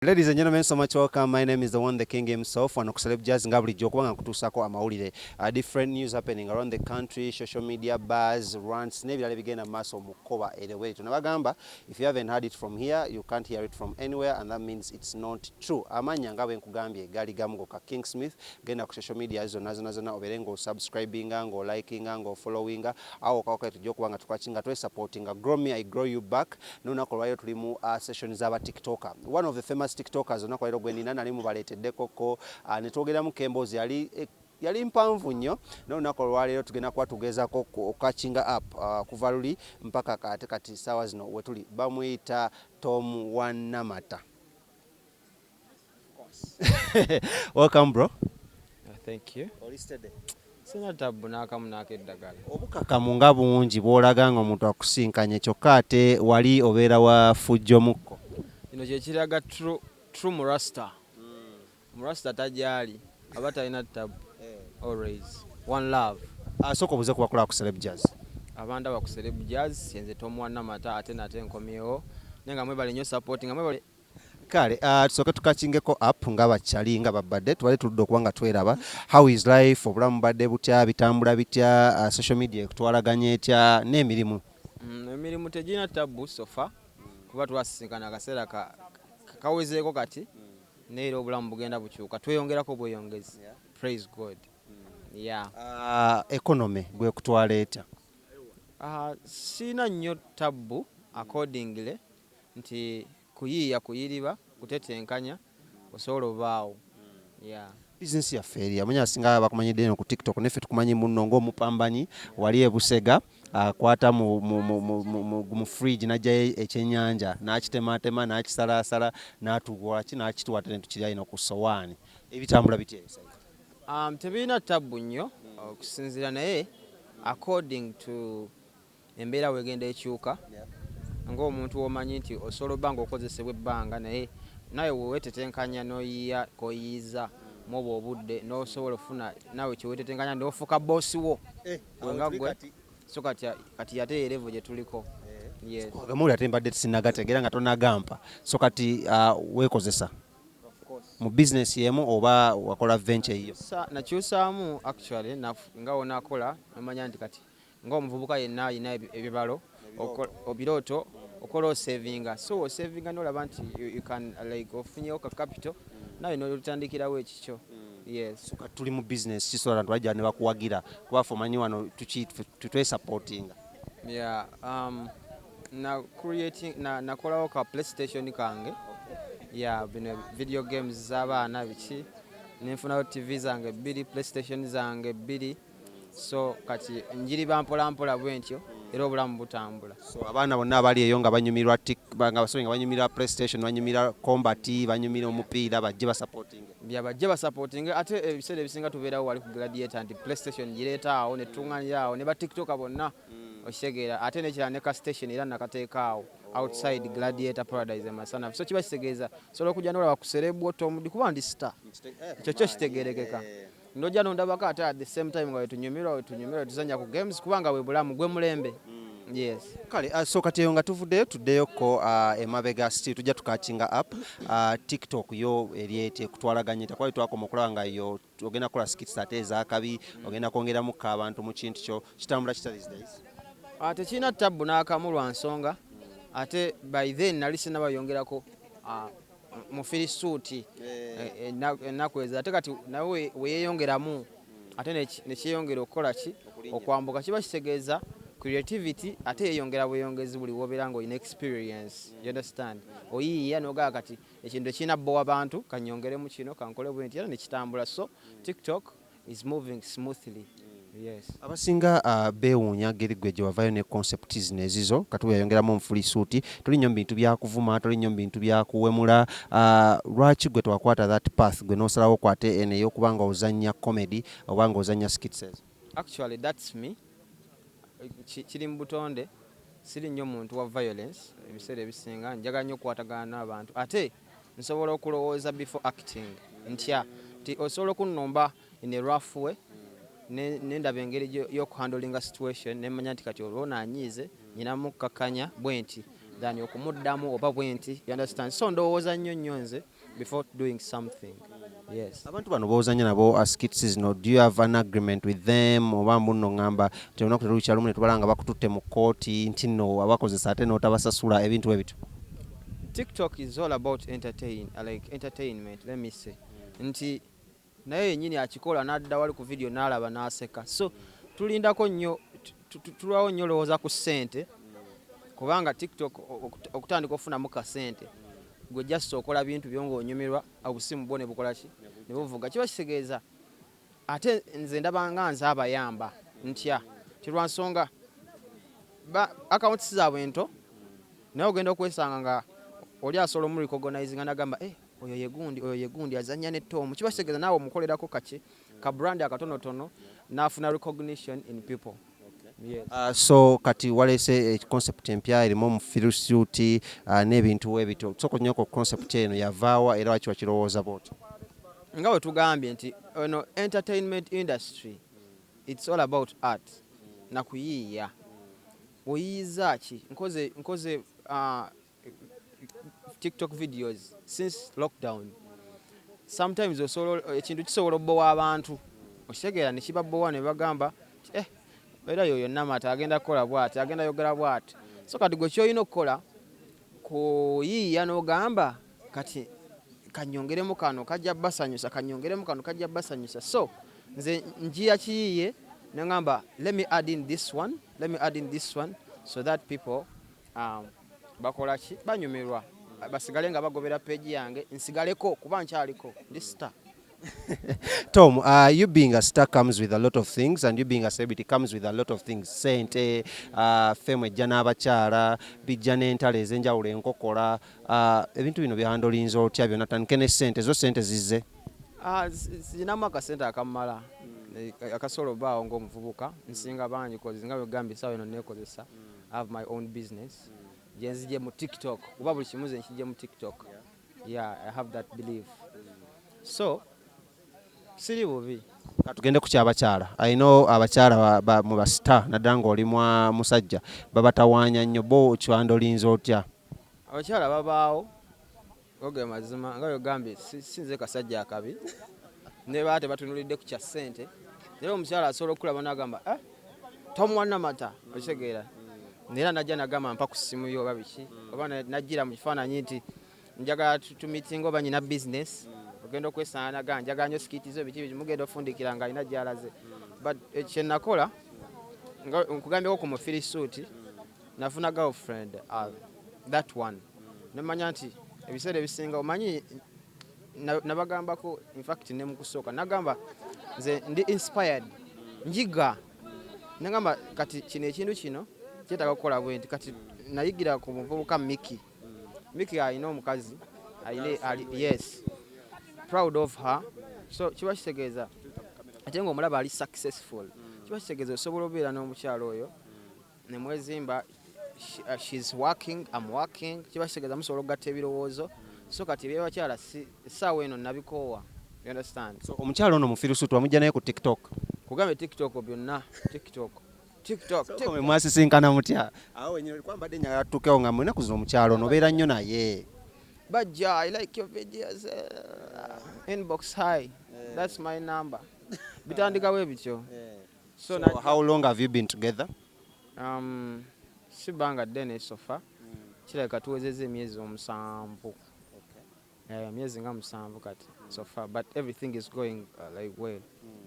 Ladies and gentlemen, so much welcome. My name is the one, the king himself. Wano kuseleb jazz ngabuli jokubanga kutusako amawulire. Different news happening around the country, social media, buzz, rants, nebirala bigenda maaso mukoba erewe. Tunabagamba, if you haven't heard it from here, you can't hear it from anywhere, and that means it's not true. Amanya ngabe nkugambye gali gamugo ka King Smith, genda ku social media zonna oberengo subscribinga, ngo likinga, ngo followinga, awo kawaka tujokubanga tukachinga twe supportinga. Grow me, I grow you back. Nuna kolwayo tulimu sessions z'aba TikToker. One of the famous TikTokers onako lero gwenina nali mubaletedde koko ne twogera mu Kembozi yali mpanvu nnyo n'olunaku olwaleero tugenda kuba tugezaako okukachinga up kuva luli mpaka kati saawa zino we tuli bamuyita Tom wa Namata. Welcome bro. Thank you. Olistede. Sina tabu n'akamu n'akeddagala. Obukakamu nga bungi bw'olaga nga omuntu akusinkanye kyokka ate wali obeera wa fujjo mukko. Kino kye kiraga true murasta. Murasta tajali aba talina tabu. Always one love. Soko buze kubakola ku celeb jazz. Abanda ba ku celeb jazz yenze Tom wa Namata ate nate nkomyewo nenga mwebale nnyo supporting mwebale kale tusoke tukachingeko up nga bakyali nga babadde twali tudde okubanga tweraba. How is life? Obulamu badde butya, bitambula bitya, social media kutwalaganya etya n'emirimu? Emirimu tegina tabu sofa kuba twasisinkana akaseera kawezeeko kati neera obulamu bugenda bukyuka tweyongerako bweyongezi. Praise God. Economy gwe kutwala etya? Sina nnyo tabu accordingly nti kuyiriba kutetenkanya osobola obaawo. Business yaffe eri amanya asinga bakumanyidde eno ku TikTok neffe tukumanyi munno ng'omupambanyi wali e Busega akwata mu fridge n'ajjayo ekyennyanja n'akitematema n'akisalaasala n'atuwaki n'akituwa ate ne tukirya ino ku sowaani. Ebitambula bitya ebisai? Tebirina tabu nnyo okusinziira naye according to embeera wegenda ekyuka ng'omuntu w'omanyi nti osobola obba ng'okozesebwa ebbanga naye weweetetenkanya n'oyiya koyiiza muba obudde n'osobola ofuna nawe kyeweetetenkanya n'ofuuka boosi wo wenga gwe so kati ate erevo gye tuliko. Gamuli ate mbadde tusinagategeera nga tonagampa so kati weekozesa mu business yemu oba wakola venture yiyo? Nakyusaamu actually nga wonakola nomanya nti kati ng'omuvubuka yenna alina ebibalo obirooto okola osavinga so osavinga n'olaba nti you can like ofunyewo ka capital nawe n'olutandikirawo ekikyo. Yes. Kati tuli mu business kisobola nti wajja ne bakuwagira kuba ffe omanyi wano twesupportinga. Nakolawo ka PlayStation kange bino video games z'abaana biki nenfunayo TV zange 2 PlayStation zange 2 so kati njiriba mpolampola bwe ntyo era obulamu butambula. So abaana bonna abali eyo nga banyumirwa nga banyumirwa PlayStation banyumirwa combat banyumirwa omupiira bajje basupporting ate ebiseera ebisinga tubeerawo wali ku gladiator nti PlayStation gireeta awo ne tuŋŋanira awo ne ba TikToker bonna okitegeera ate nekirala ne ka station era nakateeka awo outside gladiator paradise emasana so kiba kitegeeza sobola okujja n'olaba ku celeb Tom kuba ndi star ekyo kyo kitegeerekeka ndojja nondabako ate at the same time nga wetunyumirwa tuzanya ku games kubanga bwe bulamu gwe mulembe. Yes. Kale so kati eyo nga tuddeyoko emabega still tujja tukachinga up TikTok yo eryete kutwalaganya takwali twakoma okulaba nga yo ogenda kola skits ate ezakabi ogenda kwongeramu abantu mu kintu kyo kitambula kita these days? Tekirina tabu n'akamu lwa nsonga ate by then nali sinnabayongerako mu firisuuti ennaku ezo ate kati nawe weyeeyongeramu ate nekyeyongera okukola ki okwambuka kiba kitegeeza creativity ate yeyongera bweyongezi buli wobeera ng'olina experience. You understand? Oyiiya n'ogaa kati ekintu ekirina bbowa abantu kanyongeremu kino kankole bwe nti era nekitambula so TikTok is moving smoothly. Yes. Abasinga beewuunya ngeri gwe gye wavayo ne concept zino ezizo kati weyongeramu omufirisuuti tuli nnyo mu bintu byakuvuma tuli nnyo mu bintu byakuwemula lwaki gwe twakwata that path gwe n'osalawo okwate eno ey'okubanga ozannya comedy oba nga ozannya skits ezo? Actually that's me. Kiri mu butonde siri nnyo muntu wa violence ebiseera ebisinga njagala nnyo okukwatagana n'abantu ate nsobola okulowooza before acting ntya ti osobola okunnomba in a rough way nendaba engeri y'okuhandlinga situation nemanya nti kati olwo nanyiize nyina mukkakanya bwe nti than okumuddamu oba bwenti, you understand? So ndowooza nnyo nze before doing something. Yes. Abantu bano bozanya nabo skits zino, do you have an agreement with them oba mbuno ngamba tenaku terucha lumu ne tubalanga bakututte mu kooti nti no abakozesa ate n'otabasasula ebintu ebito? TikTok is all about entertainment, let me say. Nti naye yennyini akikola n'adda wali ku video n'alaba n'aseka. So tulindako nnyo, tulwawo nnyo lowooza ku ssente, kubanga TikTok okutandika okufunamu ka ssente gwe just okola bintu byo ng'onyumirwa obusimu bwo ne bukola ki ne buvuga. Kiba kitegeeza ate nze ndabanga nze abayamba ntya kirwa nsonga akawunti zaabwe nto naye ogenda okwesanga nga oli asobola omu recognizinga n'agamba oyo ye gundi azannya ne Tom. Kiba kitegeeza naawe omukolerako kaki ka brand akatonotono n'afuna recognition in people. Yes. So kati walese concept empya erimu omufirisuuti n'ebintu ebito, soko nnyo ku concept eno yavaawa era waki wakirowooza bw'otyo? Nga bwe tugambye nti entertainment industry it's all about art na kuyiiya. Oyiyiza ki? Nkoze TikTok videos since lockdown. Sometimes ekintu kisobola obbowa abantu okitegeera ne kibabbowa ne bagamba era yoyo Namata agenda kukola bw'ati, agenda yogera bw'ati. So kati gwe ky'olina okukola kuyiiya n'ogamba kati kanyongeremu kano kajja basanyusa, kanyongeremu kano kajja basanyusa. So nze njiya kiyiiye ne ngamba let me add in this one so that people bakola ki banyumirwa basigale nga bagobera page yange nsigaleko kuba nkyaliko ndi star. Tom, you being a star comes with a lot of things, and you being a celebrity comes with a lot of things. Sente, fame ejja n'abakyala, bijja n'entalo ez'enjawulo enkokola, ebintu bino byahandolinze otya byonna tandike ne sente, zo sente zizze? Zinamu akasente akamala akasobola obbaawo ng'omuvubuka nsinga bangi kozi nga bwegambye essaawa eno neekozesa. I have my own business. Gye nzigye mu TikTok, kuba buli kimu nze nkijje mu TikTok. Yeah, I have that belief. So siri bubi. Katugende ku kyabakyala. I know abakyala mu basita naddala ng'oli musajja babatawaanya nnyo, bo kyandolinze otya? Abakyala babaawo oge mazima nga yogambye sinze kasajja akabi ne baate batunulidde ku kya ssente. Naye omukyala asobola okulaba n'agamba Tom wa Namata okitegeera. Nera najja nagamba mpa ku ssimu yo oba biki oba najjira mu kifaananyi nti njagala tumitinga oba nyina business. Ogenda okwesanga naga njagala nnyo sikitizo biki mugenda ofundikira nga alina gy'alaze. But kye nakola nkugambyeko ku mufirisuuti nafuna girlfriend that one. Nemanya nti ebiseera ebisinga omanyi nabagambako in fact ne mu kusooka nagamba nze ndi inspired njiga nagamba kati kino ekintu kino kyetaaga kukola bwenti kati nayigira ku muvubuka Miki alina omukazi yes proud of her. So kiba kitegeeza ate ng'omulaba ali successful kiba kitegeeza osobola obeera n'omukyalo oyo ne mwezimba she's working, I'm working. Kiba kitegeeza musobola okugatta ebirowoozo. So kati ebyabakyala essaawa eno nabikoowa. You understand? So omukyalo ono mufirisuuti wamujja naye ku TikTok? Kugambe TikTok byonna TikTok. So mwasisinkana mutya? Awo wenyine kwambadde njagala tutuukewo nga mwena kuzina omukyalo ono obeera nnyo naye. Bajja, I like your videos. Inbox hi. That's my number. Bitandikawo ebityo. So how long have you been together? Sibanga ddene sofa. Kirabika tuwezezza emyezi 7. Myezi nga 7 kati so far, but everything is going like well.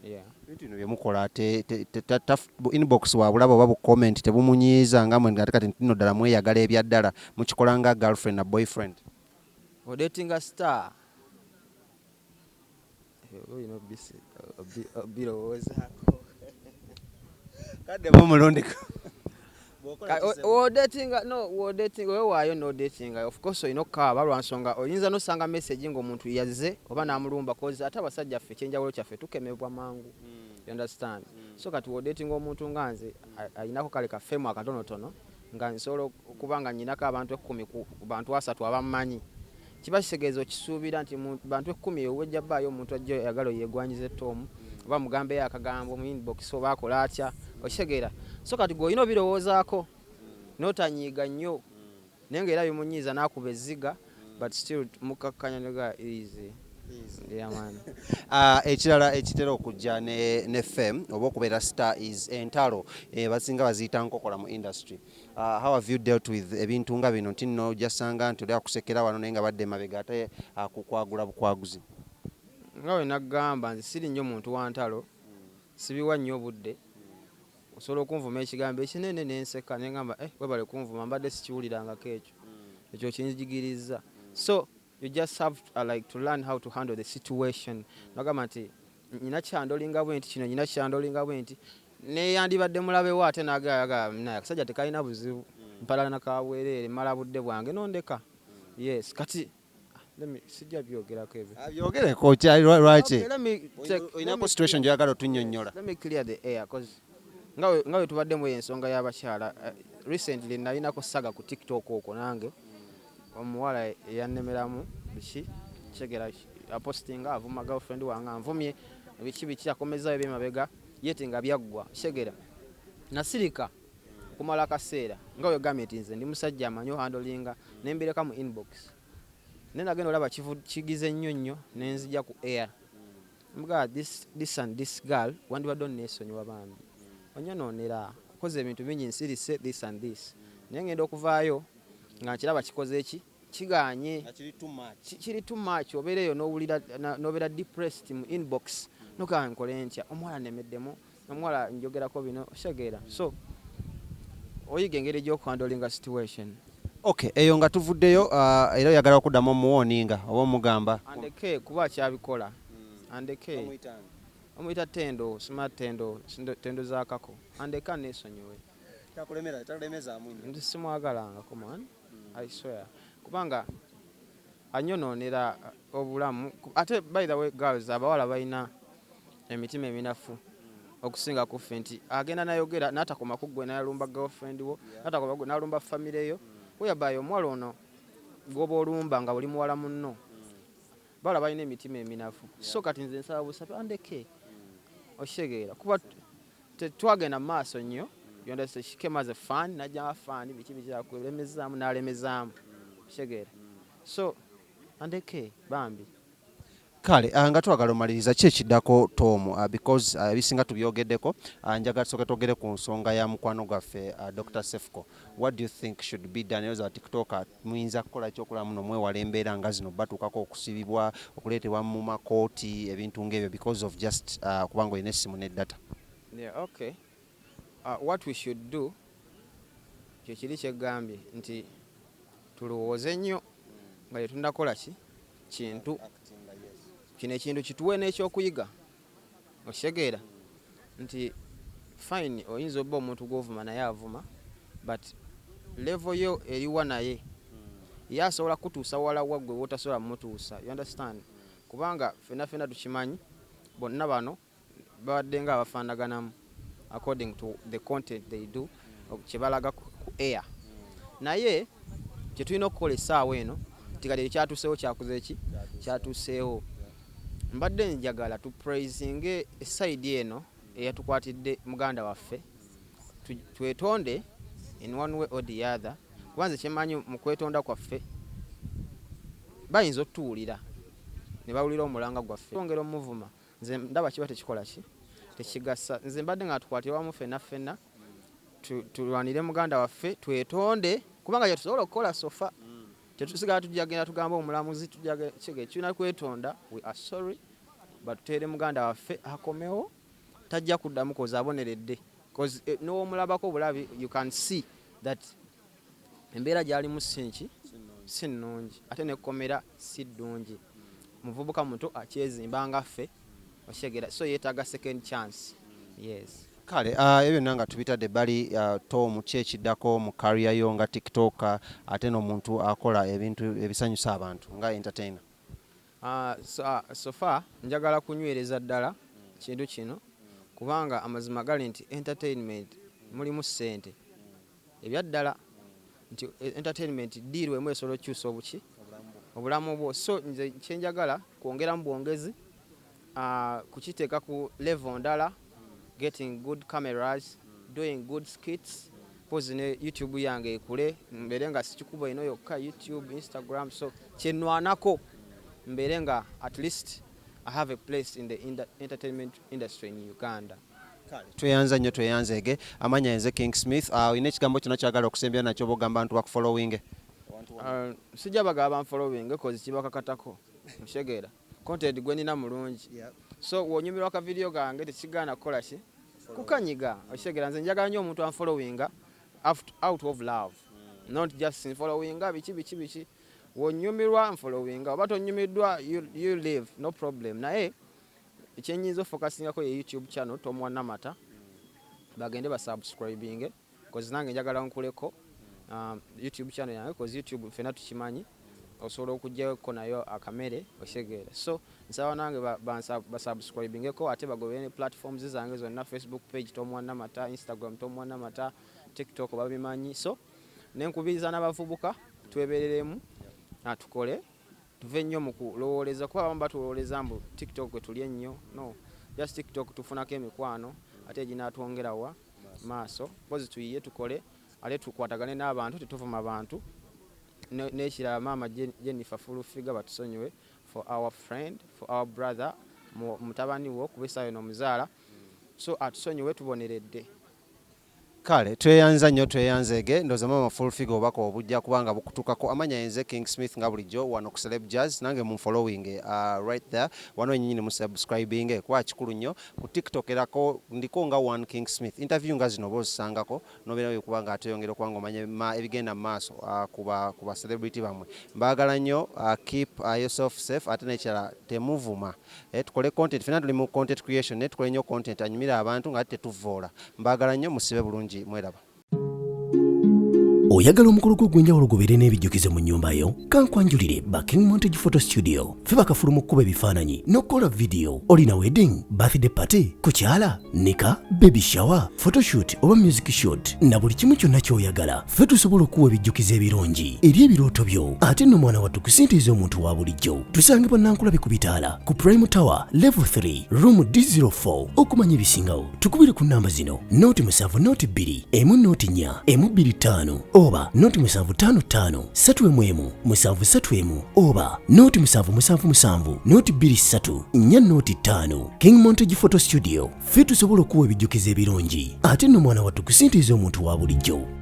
Yeah. Bintu bino byemukola inbox wabulaba oba bu comment tebumunyiiza nga mwe kati ntino ddala mweyagala ebya ddala mukikola nga girlfriend na boyfriend? Dating a star. You know, birowoozaako. Kadde bamulondeka. dating wewaayo no dating. Of course olina okukaaba lwa nsonga oyinza nosanga message ng'omuntu yazze oba n'amulumba kozi ate abasajja ffe ekyenjawulo kyaffe tukemebwa mangu. You understand? So kati dating omuntu nga nze alinako kale kafemu akatonotono nga nsobola okuba nga nnyinako abantu 10 ku bantu 3 abammanyi. Kiba kitegeeza okisuubira nti bantu 10 owejja bbaayo omuntu ajja ayagala yeegwanyize Tom oba mugambe akagambo mu inbox oba akola atya okitegeera. So kati gw'olina obirowoozaako n'otanyiiga nnyo naye ng'era bimunyiiza n'akuba ezziga but still mukakkanya nega easy. Yeah, man. Ekirala ekitera okujja ne fame oba okubeera star is entalo basinga baziyita nkokola mu industry. How have you dealt with ebintu nga bino nti nno ojasanga nti oli akusekera wano naye nga badde mabega ate akukwagula bukwaguzi? Nga bwe naggamba nti siri nnyo muntu wa ntalo, sibiwa nnyo budde. Osobola okunvuma ekigambo ekinene n'enseka ne ngamba webale kunvuma mbadde sikiwulirangako ekyo kinjigirizza. So you just have to learn how to handle the situation. Nagamba nti nyina kyandolinga bwe nti kino nyina kyandolinga bwe nti neyandibadde mulabewo ate nagaaga naye akasajja tekalina buzibu mpalana kabwereere mala budde bwange nondeka. Yes, kati sijja byogerako ebyo. Byogereko kyali lwaki? Oyinako situation gy'oyagala otunnyonnyola. Let me clear the air because nga we tubadde mu ensonga y'abakyala recently nalinako saga ku TikTok okwo nange omuwala eyannemeramu biki kyegera apostinga avuma girlfriend wange anvumye biki akomezayo byemabega yete nga byaggwa kyegera nasirika kumala akaseera nga we gambye nti nze ndi musajja amanyi handlinga nembireka mu inbox nenagenda olaba kigize nnyo nenzija ku air mga this and this girl wandibadde onneesonyiwa bambi onyonoonera koze ebintu bingi nsirise this and this naye ngenda okuvaayo nga nkiraba kikoze eki kiganye kiri too much obeereyo n'obeera depressed mu inbox nokanga nkole ntya omuwala nemeddemu omuwala njogerako bino osegeera so oyiga engeri gy'okuhandlinga situation. Okay, eyo nga tuvuddeyo era oyagala okuddamu omuwooninga oba omugamba andeke kuba kyabikola andeke omuyita tendo smart tendo zakako andeka neesonyiwe ndi simwagalangako man I swear kubanga anyonoonera obulamu ate by the way girls abawala balina emitima eminafu okusinga ku ffe nti agenda nayogera n'atakoma ku ggwe nayalumba girlfriend wo n'atakoma gwe nalumba famire yo weyabayo omuwala ono gwoba olumba nga buli muwala munno bawala balina emitima eminafu so kati nze nsaba busabe andeke oshegeera kuba tetwagenda mu maaso nnyo yondese she came as a fan najja fan biki byakulemezaamu n'alemezaamu oshegeera so andeke bambi. Kale nga twagala omaliriza ki ekiddako Tom because ebisinga tubyogeddeko njagala tusooke twogere ku nsonga ya mukwano gwaffe Dr. Sefco. What do you think should be done as a TikToker muyinza kukola ekyokulaba muno mwewala embeera nga zino batuukako okusibibwa okuleetebwa mu makooti ebintu ng'ebyo because of just kubanga olina essimu ne data? Yeah, okay. What we should do kye kiri kyegambye nti tulowooze nnyo nga yetundakola kintu kino ekintu kituwe n'ekyokuyiga okitegeera nti fine oyinza obba omuntu gw'ovuma naye avuma but level yo eriwa naye ye asobola kutuusa wala waggwe wotasobola mutuusa you understand kubanga fena tukimanyi bonna bano babadde nga abafaanaganamu according to the content they do kyebalaga ku air naye kyetulina okukola essaawa eno tikati ekyatuuseewo kyakuze ki kyatuuseewo mbadde njagala tupraisinge eside eno eyatukwatidde muganda waffe twetonde in one way or the other kubanze kyemanyi mu kwetonda kwaffe bayinza otutuwulira ne bawulira omulanga gwaffe twongera omuvuma nze ndaba kiba tekikola ki tekigasa nze mbadde nga tukwatirwa wamu ffenna tulwanire muganda waffe twetonde kubanga gyetusobola okukola sofa tetusigala tujagenda tugamba omulamuzi tulina kwetonda we are sorry but tutere muganda waffe akomewo tajja kuddamu koza aboneredde because n'omulabako bulabi you can see that embeera gyalimu si nnungi ate nekomera si ddungi muvubuka muto akyezimba nga ffe okyegera so yeetaaga second chance. Yes. Kale ebyo nanga tubitadde bali Tom kyekiddako mu career yo nga TikToker ate n'omuntu akola ebintu ebisanyusa abantu nga entertainer? So far njagala kunywereza ddala kintu kino kubanga amazima gali nti entertainment mulimu ssente ebyaddala nti entertainment deal emu esobola okukyusa obulamu bwo so nze kyenjagala kwongeramu bwongezi kukiteeka ku level ndala getting good cameras, doing good skits, pose ne YouTube yange ekule mbere nga sikikuba ino yokka YouTube, Instagram, so kyenwanako mbere nga at least I have a place in the entertainment industry in Uganda. Tweyanza nnyo tweyanzege amanya yenze King Smith. Ine ekigambo kino kyagala okusembera nakyo bogamba abantu bakufollowing. Sijja bagaba following cause kibakakatako mshegeera content gwe nina mulungi. So wonyumirwa ka video gange tekigana kola ki kukanyiga oshegeera nze njagala nnyo omuntu unfollowinga out of love, not just in followinga bichi wonyumirwa unfollowinga oba tonyumiddwa you live no problem. Naye ekyenyizo focusingako ye YouTube channel Tom Namata bagende ba subscribing cause nange njagala nkuleko YouTube channel yange cause YouTube fena tukimanyi osobola okujjako nayo akamere oshegeera. So nsaba nange ba subscribing ko ate bagobene platforms zange zonna, Facebook page Tom Namata, Instagram Tom Namata, TikTok babimanyi. So nenkubiriza n'abavubuka twebereremu tukole tuve nnyo mu kulowoleza kuba abamu batulowoleza mbu TikTok kwe tuli ennyo. No, just TikTok tufunako emikwano ate ginaatwongerawa maaso pozi tuyiye tukole ate tukwatagane n'abantu tetuvuma abantu n'ekirala maama Jennifer full figure batusonyiwe for our friend, for our brother mutabani wo kubisa eno muzaala, so atusonyiwe tuboneredde. Kale tweyanza nnyo tweyanzege ndoza mama full figure obako obujja kubanga bukutukako amanya yenze King Smith nga bulijjo wano ku Celeb Jazz nange mu following right there wano nyinyi mu subscribing kwa kikulu nnyo ku TikTok erako ndiko nga one King Smith interview nga zino bosangako nobera kubanga ateyongera kwanga omanye ebigenda maaso kuba celebrity bamwe mbagala nnyo keep yourself safe ate nekira temuvuma tukole content fena tuli mu content creation tukole nnyo content anyumira abantu nga tetuvoola mbagala nnyo musibe bulungi mweraba. Oyagala omukolo gw'enjawulo gobeere n'ebijjukizo mu nnyumba yo kankwanjulire ba King Montage Photo Studio fe bakafuluma okukuba ebifaananyi n'okukola video. Olina wedding, birthday party, kukyala, nika, baby shower, photoshoot oba music shoot na buli kimu kyonna ky'oyagala fe tusobola okuwa ebijjukizo ebirungi eri ebirooto byo ate nno mwana wattu kusintiiza omuntu wa bulijjo. Tusange bannankulabe ku bitaala ku Prime Tower Level 3 Room D04 okumanya ebisingawo tukubire ku nnamba zino noti 7 noti 2 emu noti 4 emu 25 oba noti 755 7 7 oba noti 777 noti 23 4 noti 5. King Montage Photo Studio fe tusobola okuwa ebijjukizo ebirungi ate nno mwana wattu kusintiiza omuntu wa bulijjo.